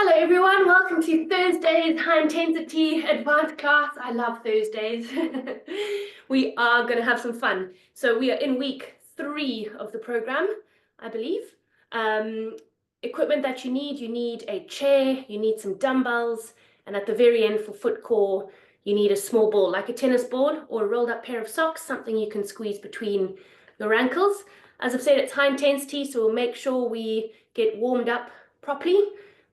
Hello everyone, welcome to Thursday's high intensity advanced class. I love Thursdays. We are going to have some fun. So we are in week 3 of the program, I believe. Equipment that you need a chair, you need some dumbbells, and at the very end for foot core, you need a small ball, like a tennis ball or a rolled up pair of socks, something you can squeeze between your ankles. As I've said, it's high intensity, so we'll make sure we get warmed up properly.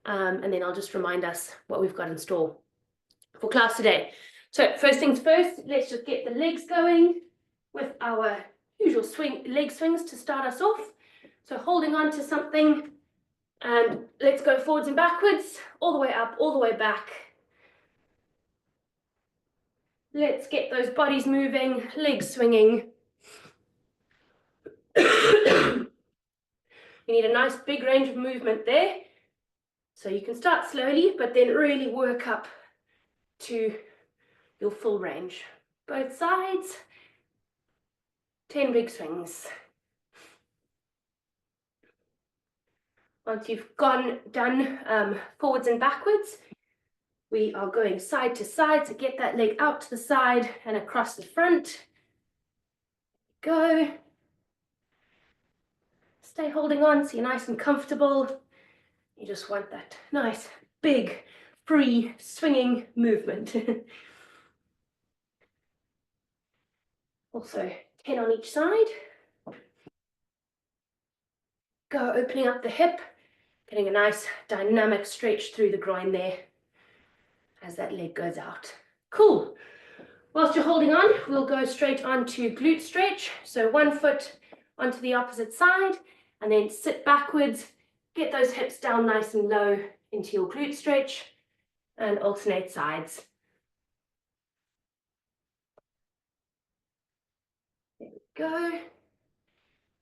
And then I'll just remind us what we've got in store for class today. So first things first, let's just get the legs going with our usual leg swings to start us off. So holding on to something, and let's go forwards and backwards, all the way up, all the way back. Let's get those bodies moving, legs swinging. You need a nice big range of movement there. So you can start slowly, but then really work up to your full range. Both sides, 10 big swings. Once you've done forwards and backwards, we are going side to side, so get that leg out to the side and across the front. Go. Stay holding on so you're nice and comfortable. You just want that nice, big, free, swinging movement. Also, 10 on each side. Go, opening up the hip, getting a nice dynamic stretch through the groin there as that leg goes out. Cool. Whilst you're holding on, we'll go straight on to glute stretch. So one foot onto the opposite side, and then sit backwards, get those hips down nice and low into your glute stretch, and alternate sides. There we go.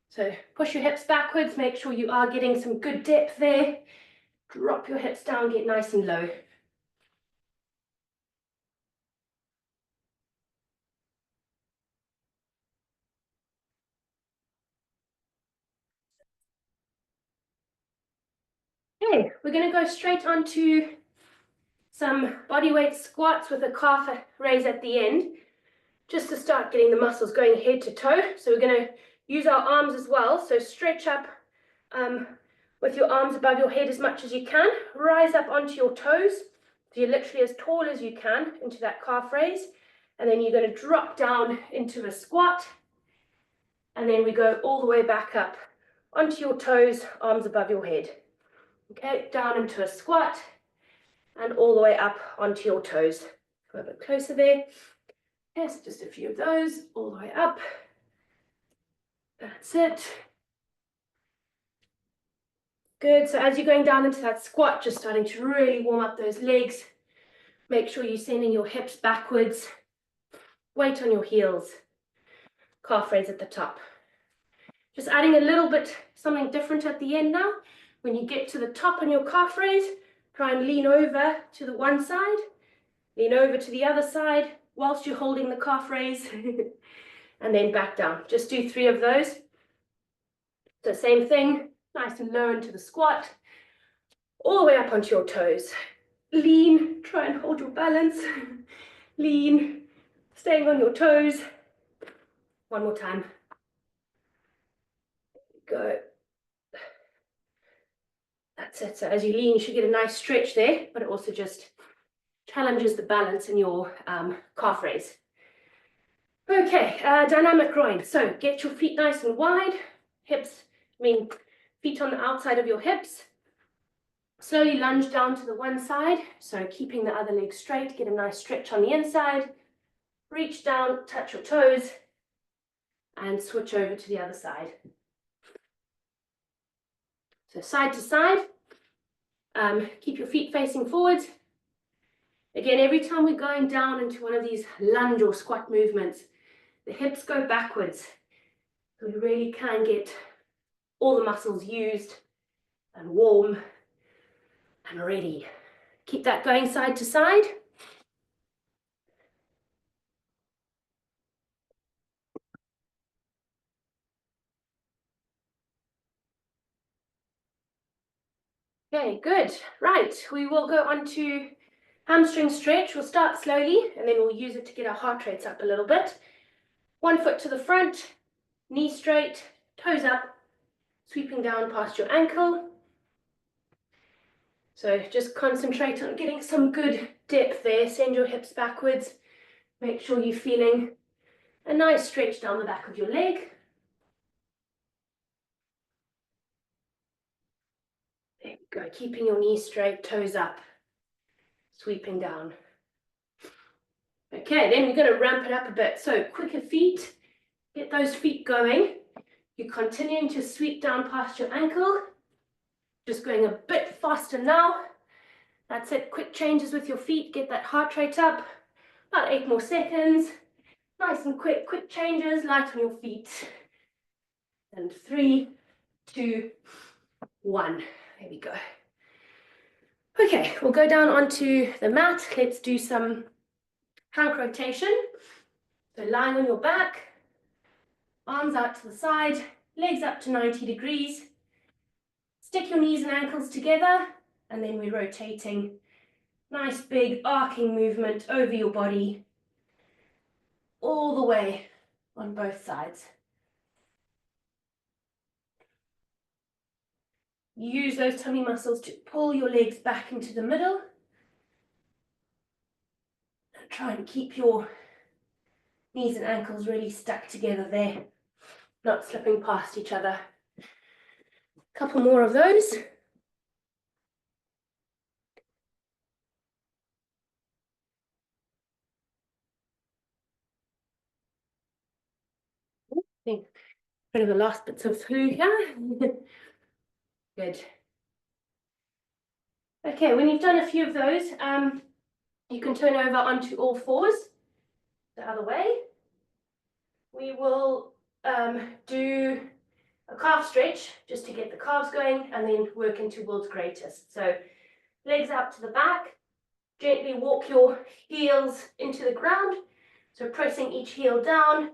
So push your hips backwards, make sure you are getting some good depth there. Drop your hips down, get nice and low. Okay, we're going to go straight onto some bodyweight squats with a calf raise at the end, just to start getting the muscles going head to toe. So we're going to use our arms as well. So stretch up with your arms above your head as much as you can. Rise up onto your toes. So you're literally as tall as you can into that calf raise. And then you're going to drop down into a squat. And then we go all the way back up onto your toes, arms above your head. Okay, down into a squat and all the way up onto your toes. Go a bit closer there. Yes, just a few of those, all the way up. That's it. Good, so as you're going down into that squat, just starting to really warm up those legs. Make sure you're sending your hips backwards. Weight on your heels. Calf raise at the top. Just adding a little bit, something different at the end now. When you get to the top on your calf raise, try and lean over to the one side. Lean over to the other side whilst you're holding the calf raise. And then back down. Just do 3 of those. So same thing, nice and low into the squat, all the way up onto your toes. Lean, try and hold your balance. Lean, staying on your toes. One more time. Go. That's it. So as you lean, you should get a nice stretch there, but it also just challenges the balance in your calf raise. Okay, dynamic groin. So get your feet nice and wide, feet on the outside of your hips. Slowly lunge down to the one side, so keeping the other leg straight, get a nice stretch on the inside. Reach down, touch your toes, and switch over to the other side. So side to side, keep your feet facing forward. Again, every time we're going down into one of these lunge or squat movements, the hips go backwards. So we really can get all the muscles used and warm and ready. Keep that going side to side. Okay, good. Right, we will go on to hamstring stretch. We'll start slowly and then we'll use it to get our heart rates up a little bit. 1 foot to the front, knee straight, toes up, sweeping down past your ankle. So just concentrate on getting some good depth there. Send your hips backwards. Make sure you're feeling a nice stretch down the back of your leg. There we go. Keeping your knees straight, toes up, sweeping down. Okay, then we're going to ramp it up a bit. So quicker feet, get those feet going. You're continuing to sweep down past your ankle. Just going a bit faster now. That's it. Quick changes with your feet. Get that heart rate up. About 8 more seconds. Nice and quick. Quick changes. Light on your feet. And 3, 2, 1. There we go. Okay, we'll go down onto the mat. Let's do some plank rotation. So lying on your back, arms out to the side, legs up to 90 degrees. Stick your knees and ankles together, and then we're rotating. Nice big arcing movement over your body, all the way on both sides. Use those tummy muscles to pull your legs back into the middle. And try and keep your knees and ankles really stuck together there, not slipping past each other. A couple more of those. I think bit of the last bits of flu here. Good. Okay, when you've done a few of those, you can turn over onto all fours, the other way. We will do a calf stretch just to get the calves going and then work into world's greatest. So legs out to the back, gently walk your heels into the ground. So pressing each heel down,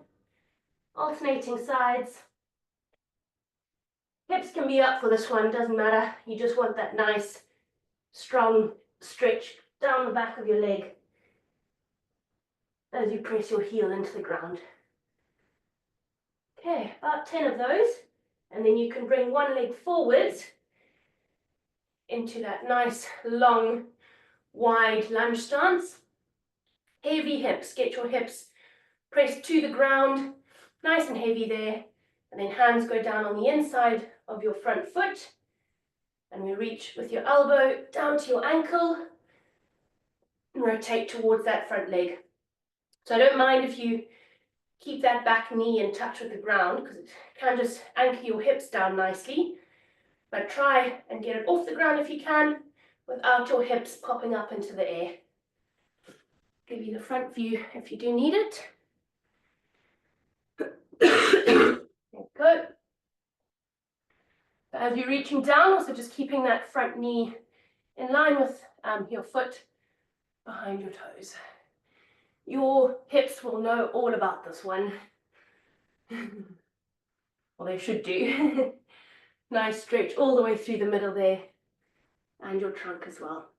alternating sides. Hips can be up for this one, doesn't matter. You just want that nice, strong stretch down the back of your leg as you press your heel into the ground. Okay, about 10 of those. And then you can bring one leg forwards into that nice, long, wide lunge stance. Heavy hips, get your hips pressed to the ground, nice and heavy there. And then hands go down on the inside of your front foot. And we reach with your elbow down to your ankle and rotate towards that front leg. So I don't mind if you keep that back knee in touch with the ground because it can just anchor your hips down nicely. But try and get it off the ground if you can without your hips popping up into the air. Give you the front view if you do need it. There you go. As you're reaching down, also just keeping that front knee in line with your foot behind your toes. Your hips will know all about this one. Well, they should do. Nice stretch all the way through the middle there and your trunk as well.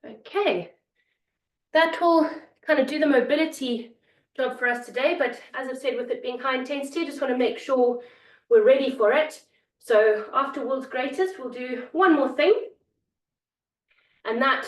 Okay, that will kind of do the mobility job for us today, but as I've said, with it being high intensity, I just want to make sure we're ready for it. So after World's Greatest, we'll do one more thing, and that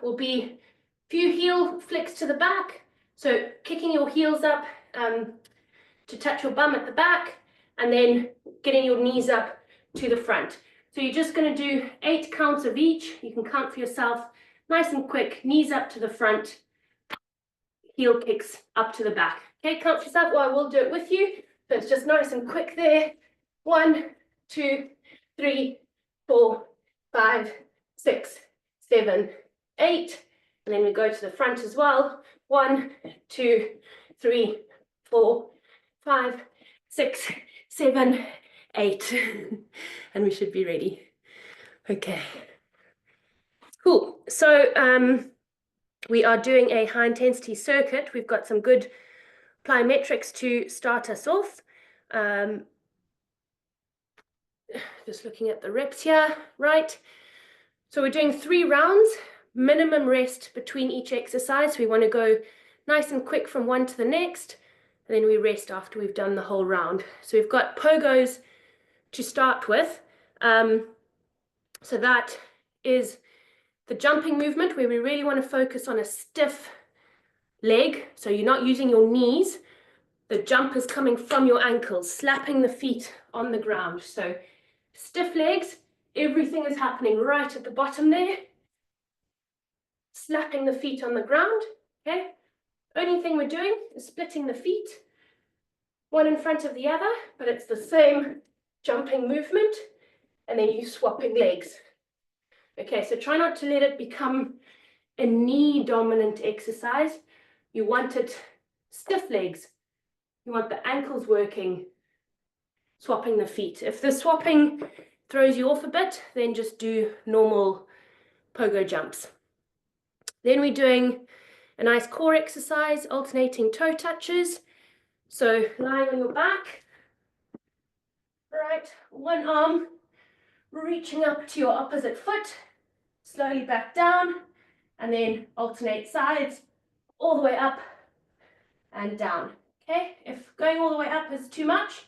will be a few heel flicks to the back. So kicking your heels up to touch your bum at the back, and then getting your knees up to the front. So you're just going to do 8 counts of each. You can count for yourself, nice and quick, knees up to the front, heel kicks up to the back. Okay, count for yourself, well, I will do it with you. So it's just nice and quick there. 1, 2, 3, 4, 5, 6, 7, 8. And then we go to the front as well. 1, 2, 3, 4, 5, 6, 7, 8. And we should be ready. Okay. Cool. So we are doing a high intensity circuit. We've got some good plyometrics to start us off. Just looking at the reps here, right? So we're doing 3 rounds, minimum rest between each exercise. We want to go nice and quick from one to the next, and then we rest after we've done the whole round. So we've got pogos to start with. So that is the jumping movement where we really want to focus on a stiff leg. So you're not using your knees. The jump is coming from your ankles, slapping the feet on the ground. So stiff legs, everything is happening right at the bottom there. Slapping the feet on the ground, okay? Only thing we're doing is splitting the feet, one in front of the other, but it's the same jumping movement, and then you swapping legs. Okay, so try not to let it become a knee dominant exercise. You want it stiff legs. You want the ankles working, swapping the feet. If the swapping throws you off a bit, then just do normal pogo jumps. Then we're doing a nice core exercise, alternating toe touches. So lying on your back, right, one arm reaching up to your opposite foot, slowly back down, and then alternate sides all the way up and down. Okay, if going all the way up is too much,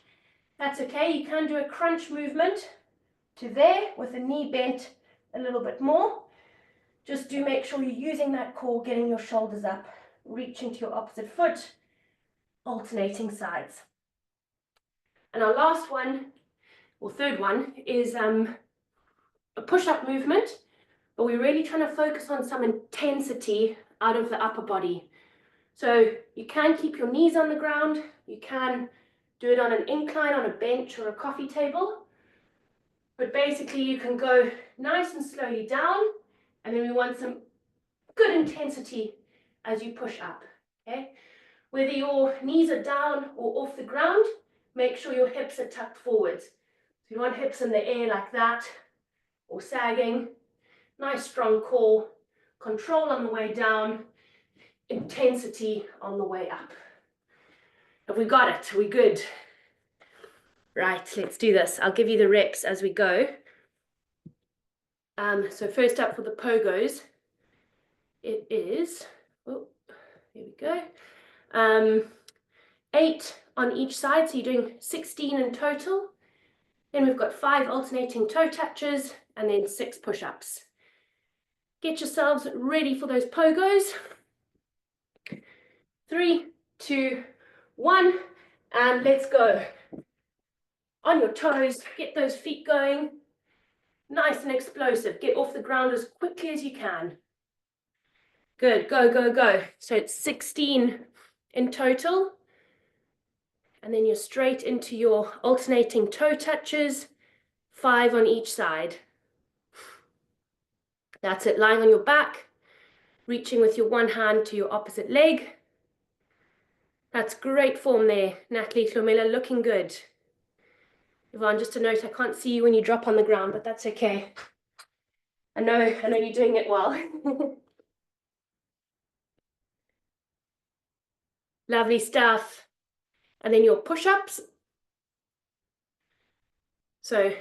that's okay. You can do a crunch movement to there with the knee bent a little bit more. Just do make sure you're using that core, getting your shoulders up, reaching to your opposite foot, alternating sides. And our last one, or third one, is a push-up movement, but we're really trying to focus on some intensity out of the upper body. So you can keep your knees on the ground, you can do it on an incline, on a bench or a coffee table, but basically you can go nice and slowly down, and then we want some good intensity as you push up, okay? Whether your knees are down or off the ground, make sure your hips are tucked forwards. So you want hips in the air like that, or sagging. Nice strong core, control on the way down, intensity on the way up. Have we got it? Are we good? Right, let's do this. I'll give you the reps as we go. So first up for the pogos, it is, oh, here we go. 8 on each side, so you're doing 16 in total. Then we've got 5 alternating toe touches and then 6 push-ups. Get yourselves ready for those pogos. 3, 2, 1, and let's go. On your toes, get those feet going. Nice and explosive. Get off the ground as quickly as you can. Good, go, go, go. So it's 16 in total. And then you're straight into your alternating toe touches, 5 on each side. That's it, lying on your back, reaching with your one hand to your opposite leg. That's great form there, Natalie Hlomela, looking good. Yvonne, just a note, I can't see you when you drop on the ground, but that's okay. I know you're doing it well. Lovely stuff. And then your push-ups. So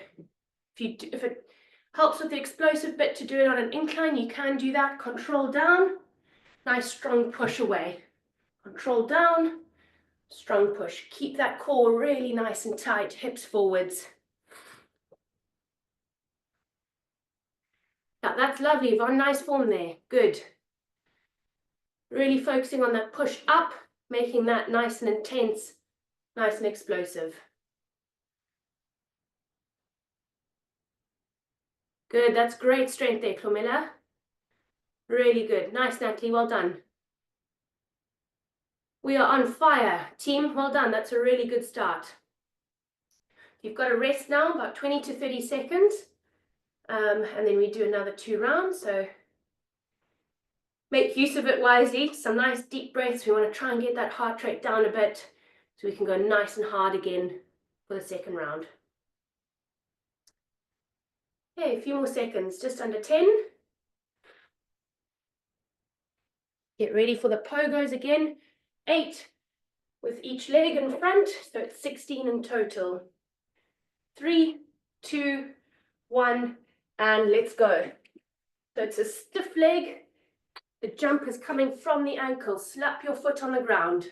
if it helps with the explosive bit to do it on an incline, you can do that. Control down, nice strong push away. Control down, strong push. Keep that core really nice and tight, hips forwards. Yeah, that's lovely, Yvonne, nice form there, good. Really focusing on that push up, making that nice and intense, nice and explosive. Good, that's great strength there, Hlomela. Really good, nice, Natalie, well done. We are on fire, team, well done, that's a really good start. You've got to rest now, about 20 to 30 seconds, and then we do another 2 rounds, so make use of it wisely, some nice deep breaths. We want to try and get that heart rate down a bit so we can go nice and hard again for the second round. Okay, a few more seconds, just under 10. Get ready for the pogos again, 8 with each leg in front, so it's 16 in total. 3, 2, 1, and let's go. So it's a stiff leg. The jump is coming from the ankle. Slap your foot on the ground.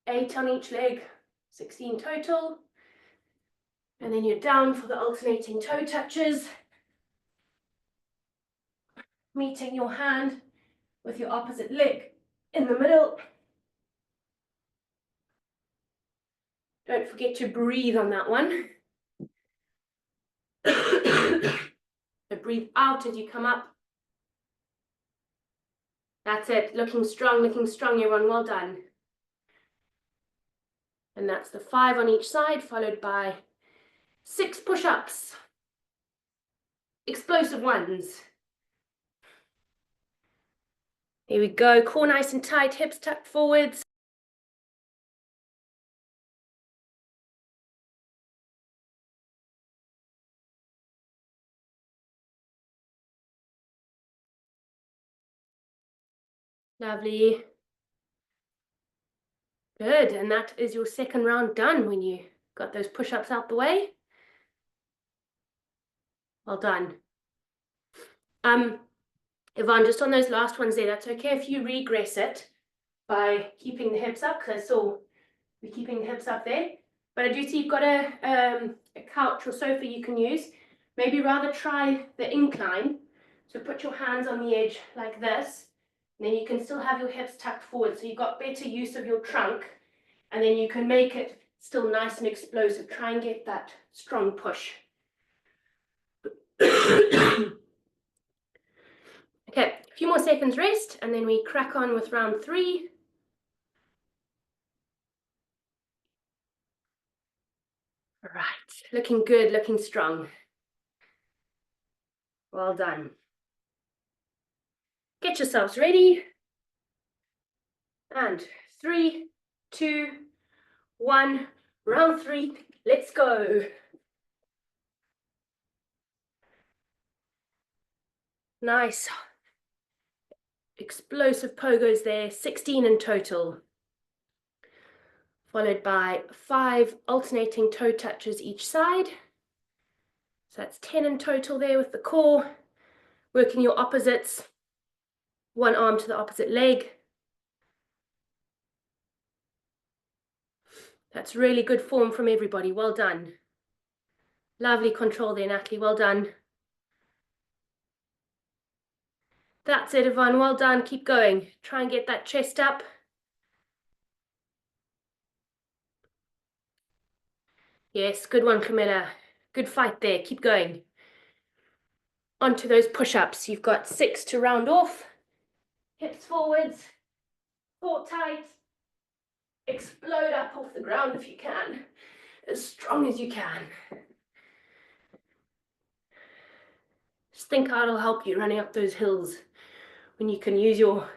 8 on each leg, 16 total. And then you're down for the alternating toe touches. Meeting your hand with your opposite leg in the middle. Don't forget to breathe on that one. So breathe out as you come up. That's it. Looking strong, everyone. Well done. And that's the 5 on each side, followed by 6 push-ups. Explosive ones. Here we go. Core nice and tight, hips tucked forwards. Lovely. Good, and that is your second round done when you got those push-ups out the way. Well done. Yvonne, just on those last ones there, that's okay if you regress it by keeping the hips up, because I saw you're keeping the hips up there. But I do see you've got a couch or sofa you can use. Maybe rather try the incline. So put your hands on the edge like this, and then you can still have your hips tucked forward, so you've got better use of your trunk, and then you can make it still nice and explosive. Try and get that strong push. Okay, a few more seconds rest, and then we crack on with round 3. All right, looking good, looking strong. Well done. Get yourselves ready. And 3, 2, 1, round 3, let's go. Nice. Explosive pogos there, 16 in total. Followed by 5 alternating toe touches each side. So that's 10 in total there with the core. Working your opposites. One arm to the opposite leg. That's really good form from everybody. Well done. Lovely control there, Natalie. Well done. That's it, Yvonne. Well done. Keep going. Try and get that chest up. Yes, good one, Camilla. Good fight there. Keep going. Onto those push-ups. You've got 6 to round off. Hips forwards. Core tight. Explode up off the ground if you can. As strong as you can. Just think how it'll help you running up those hills when you can use your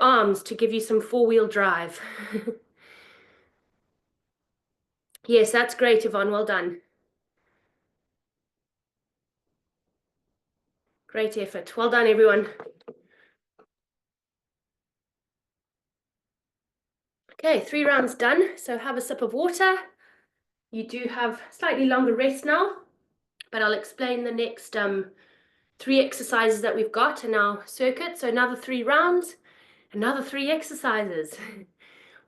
arms to give you some 4-wheel drive. Yes, that's great, Yvonne. Well done. Great effort. Well done, everyone. Okay, 3 rounds done. So have a sip of water. You do have slightly longer rest now, but I'll explain the next 3 exercises that we've got in our circuit. So another 3 rounds, another 3 exercises.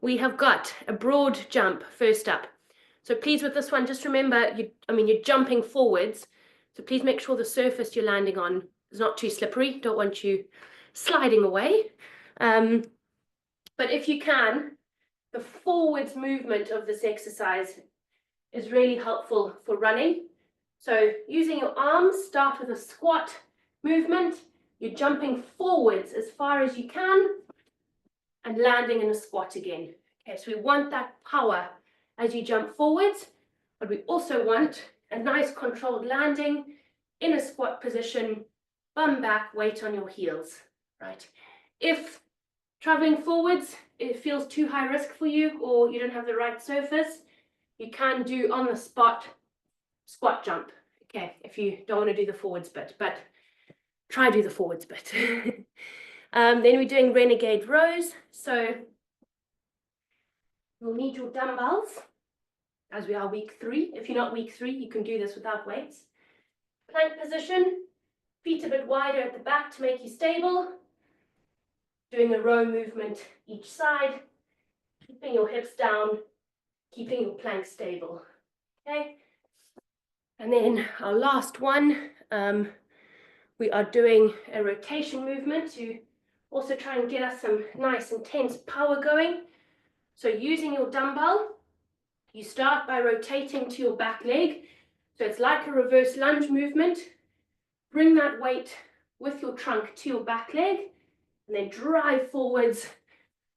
We have got a broad jump first up. So please, with this one, just remember, you're jumping forwards. So please make sure the surface you're landing on is not too slippery. Don't want you sliding away. But if you can, the forwards movement of this exercise is really helpful for running. So using your arms, start with a squat movement. You're jumping forwards as far as you can and landing in a squat again. Okay, so we want that power as you jump forwards, but we also want a nice controlled landing in a squat position, bum back, weight on your heels, right? If traveling forwards, it feels too high risk for you or you don't have the right surface, you can do on the spot squat jump. Okay, if you don't want to do the forwards bit, but try do the forwards bit. Then we're doing renegade rows. So you'll need your dumbbells. as we are week 3. If you're not week 3, you can do this without weights. Plank position, feet a bit wider at the back to make you stable. Doing a row movement each side, keeping your hips down, keeping your plank stable. Okay? And then our last one, we are doing a rotation movement to also try and get us some nice intense power going. So using your dumbbell, you start by rotating to your back leg. So it's like a reverse lunge movement. Bring that weight with your trunk to your back leg and then drive forwards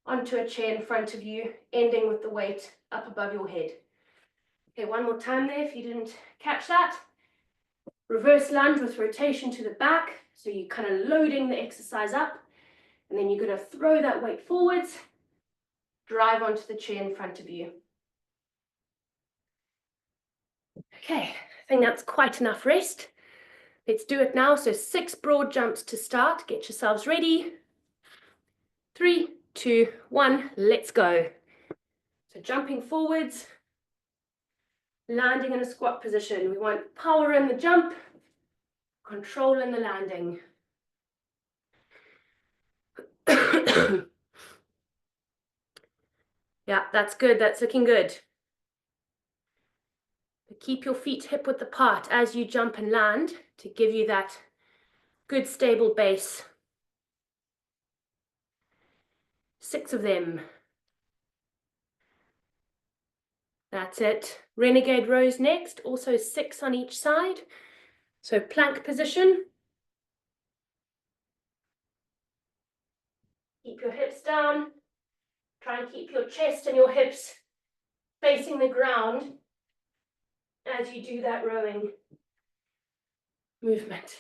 onto a chair in front of you, ending with the weight up above your head. Okay, one more time there if you didn't catch that. Reverse lunge with rotation to the back. So you're kind of loading the exercise up. And then you're going to throw that weight forwards, drive onto the chair in front of you. Okay, I think that's quite enough rest. Let's do it now. So 6 broad jumps to start. Get yourselves ready. 3, 2, 1, let's go. So jumping forwards, landing in a squat position. We want power in the jump, control in the landing. Yeah, that's good. That's looking good. Keep your feet hip width apart as you jump and land to give you that good stable base. 6 of them. That's it. Renegade rows next, also 6 on each side. So plank position. Keep your hips down. Try and keep your chest and your hips facing the ground as you do that rowing movement.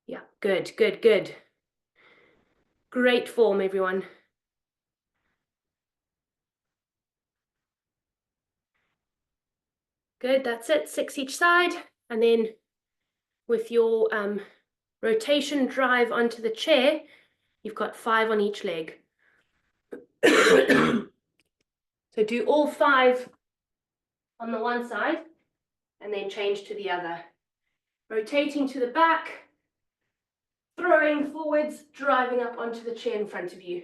Yeah, good, good, good. Great form, everyone. Good, that's it. 6 each side. And then with your rotation drive onto the chair, you've got 5 on each leg. So do all 5 on the one side and then change to the other. Rotating to the back, throwing forwards, driving up onto the chair in front of you.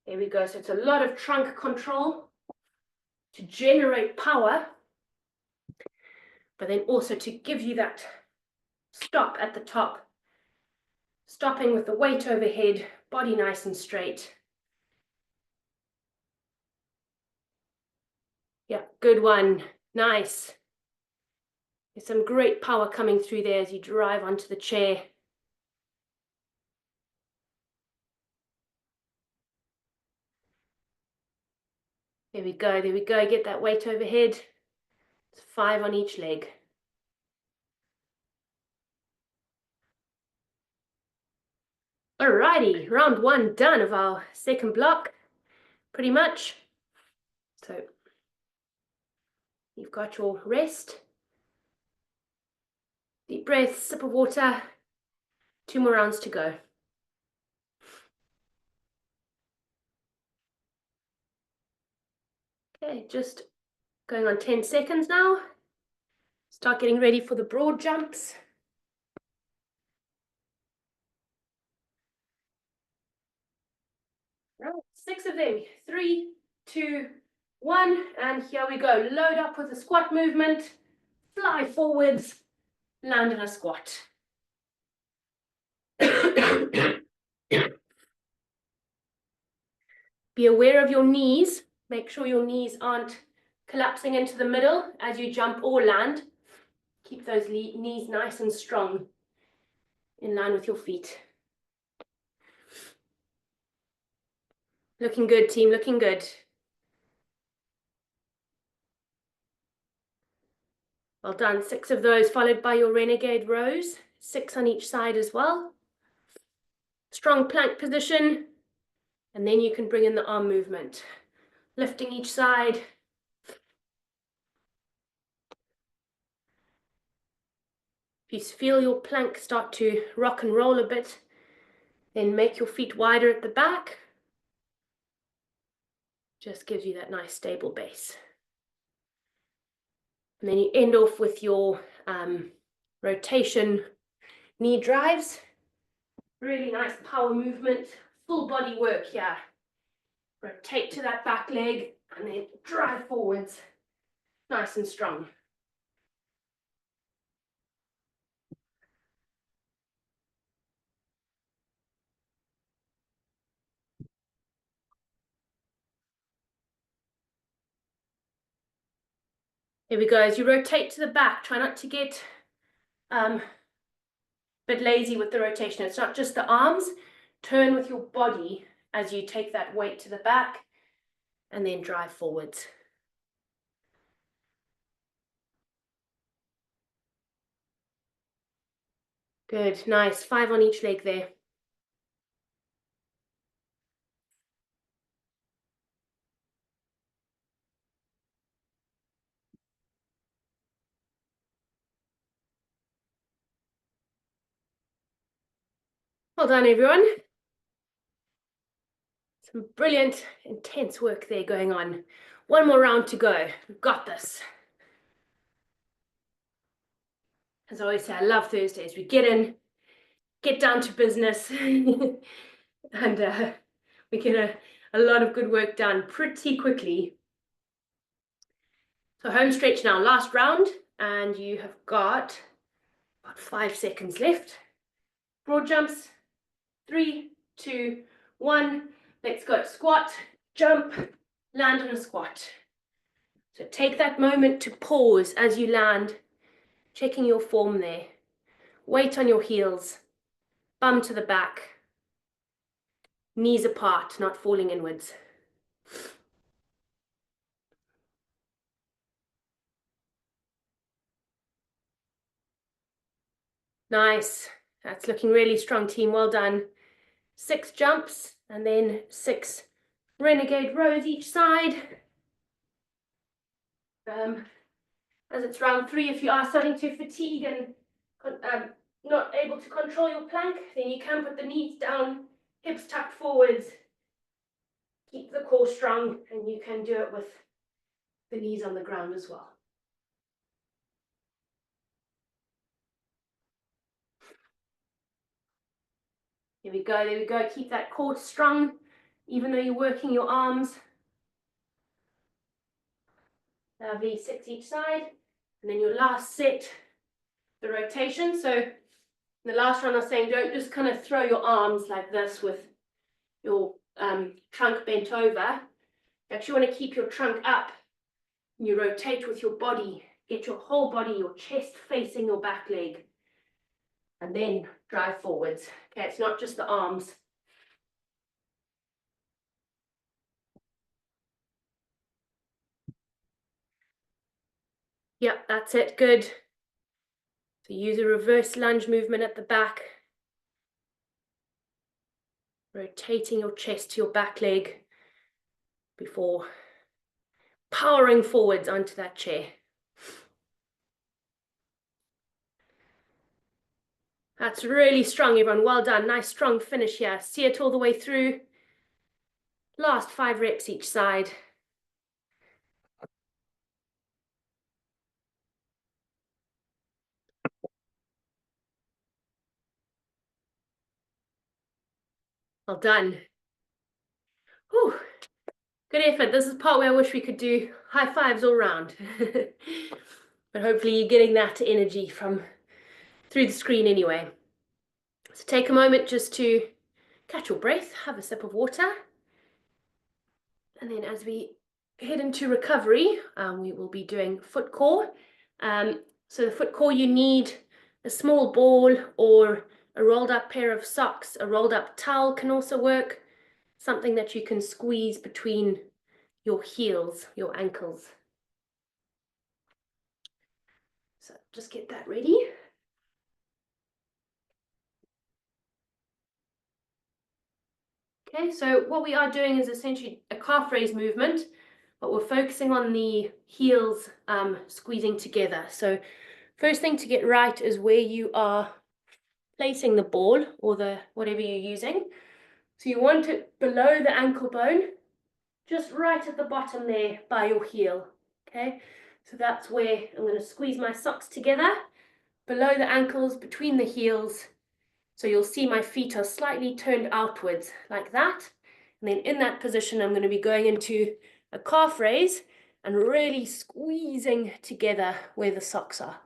There we go. So it's a lot of trunk control to generate power, but then also to give you that stop at the top. Stopping with the weight overhead, body nice and straight. Yeah, good one. Nice. There's some great power coming through there as you drive onto the chair. There we go, there we go. Get that weight overhead. It's 5 on each leg. Alrighty, round 1 done of our second block, pretty much. So you've got your rest. Deep breath, sip of water. 2 more rounds to go. Okay, just going on 10 seconds now. Start getting ready for the broad jumps. Right, 6 of them. 3, 2, 1, and here we go. Load up with a squat movement. Fly forwards. Land in a squat. Be aware of your knees. Make sure your knees aren't collapsing into the middle as you jump or land. Keep those knees nice and strong in line with your feet. Looking good, team, looking good. Well done. 6 of those, followed by your renegade rows. 6 on each side as well. Strong plank position. And then you can bring in the arm movement. Lifting each side. If you feel your plank start to rock and roll a bit, then make your feet wider at the back. Just gives you that nice stable base. And then you end off with your rotation knee drives. Really nice power movement, full body work here. Rotate to that back leg and then drive forwards, nice and strong. Here we go. As you rotate to the back, try not to get a bit lazy with the rotation. It's not just the arms. Turn with your body as you take that weight to the back and then drive forwards. Good, nice. 5 on each leg there. Well done, everyone. Some brilliant, intense work there going on. One more round to go. We've got this. As I always say, I love Thursdays. We get in, get down to business, and we get a lot of good work done pretty quickly. So home stretch now, last round, and you have got about 5 seconds left. Broad jumps, 3, 2, 1. Let's go. Squat, jump, land on a squat. So take that moment to pause as you land, checking your form there. Weight on your heels, bum to the back, knees apart, not falling inwards. Nice. That's looking really strong, team. Well done. 6 jumps and then 6 renegade rows each side. As it's round 3, if you are starting to fatigue and not able to control your plank, then you can put the knees down, hips tucked forwards, keep the core strong, and you can do it with the knees on the ground as well. Here we go, there we go. Keep that core strong, even though you're working your arms. Lovely, 6 each side. And then your last set, the rotation. So in the last round I was saying, don't just kind of throw your arms like this with your trunk bent over. You actually want to keep your trunk up. You rotate with your body. Get your whole body, your chest facing your back leg. And then drive forwards. Okay, it's not just the arms. Yep, that's it, good. So use a reverse lunge movement at the back. Rotating your chest to your back leg before powering forwards onto that chair. That's really strong, everyone. Well done. Nice, strong finish here. See it all the way through. Last 5 reps each side. Well done. Whew. Good effort. This is the part where I wish we could do high fives all round. But hopefully you're getting that energy from through the screen anyway. So take a moment just to catch your breath, have a sip of water. And then as we head into recovery, we will be doing foot core. So the foot core, you need a small ball or a rolled up pair of socks. A rolled up towel can also work. Something that you can squeeze between your heels, your ankles. So just get that ready. Okay, so what we are doing is essentially a calf raise movement, but we're focusing on the heels squeezing together. So First thing to get right is where you are placing the ball or the whatever you're using. So you want it below the ankle bone, just right at the bottom there by your heel, okay? So that's where I'm going to squeeze my socks together, below the ankles, between the heels. So you'll see my feet are slightly turned outwards like that. And then in that position, I'm going to be going into a calf raise and really squeezing together where the socks are.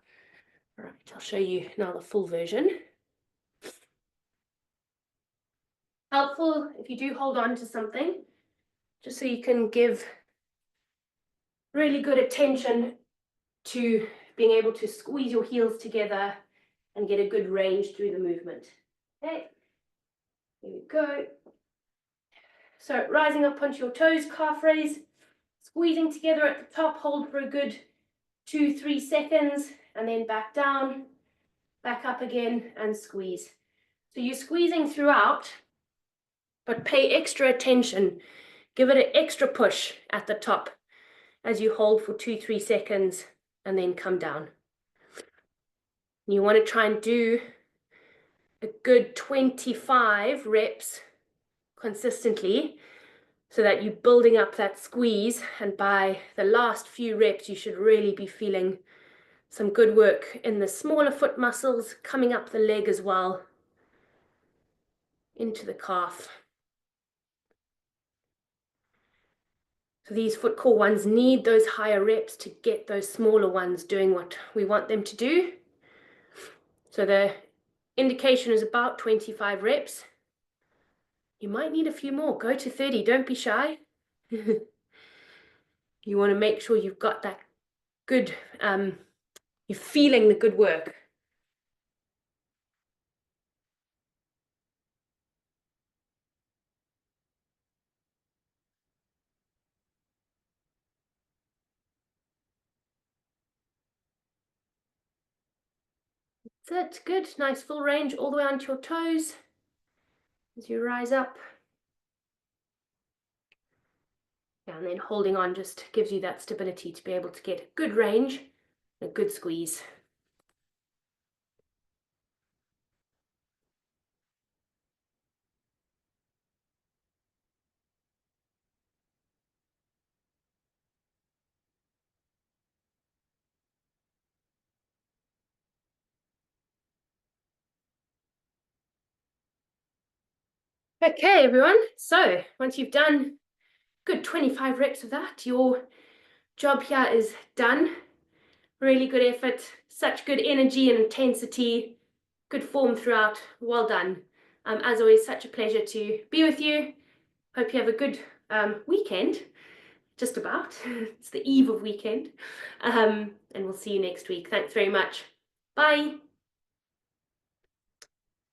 All right, I'll show you now the full version. Helpful if you do hold on to something, just so you can give really good attention to being able to squeeze your heels together and get a good range through the movement. Okay, here we go. So rising up onto your toes, calf raise, squeezing together at the top, hold for a good 2-3 seconds, and then back down, back up again, and squeeze. So you're squeezing throughout, but pay extra attention. Give it an extra push at the top as you hold for 2-3 seconds and then come down. You want to try and do a good 25 reps consistently so that you're building up that squeeze, and by the last few reps you should really be feeling some good work in the smaller foot muscles, coming up the leg as well, into the calf. So these foot core ones need those higher reps to get those smaller ones doing what we want them to do. So the indication is about 25 reps. You might need a few more. Go to 30. Don't be shy. You want to make sure you've got that good, you're feeling the good work. That's it. Good. Nice full range all the way onto your toes as you rise up. And then holding on just gives you that stability to be able to get a good range and a good squeeze. Okay, everyone. So once you've done good 25 reps of that, your job here is done. Really good effort, such good energy and intensity, good form throughout. Well done. As always, such a pleasure to be with you. Hope you have a good weekend, just about. It's the eve of weekend. And we'll see you next week. Thanks very much. Bye.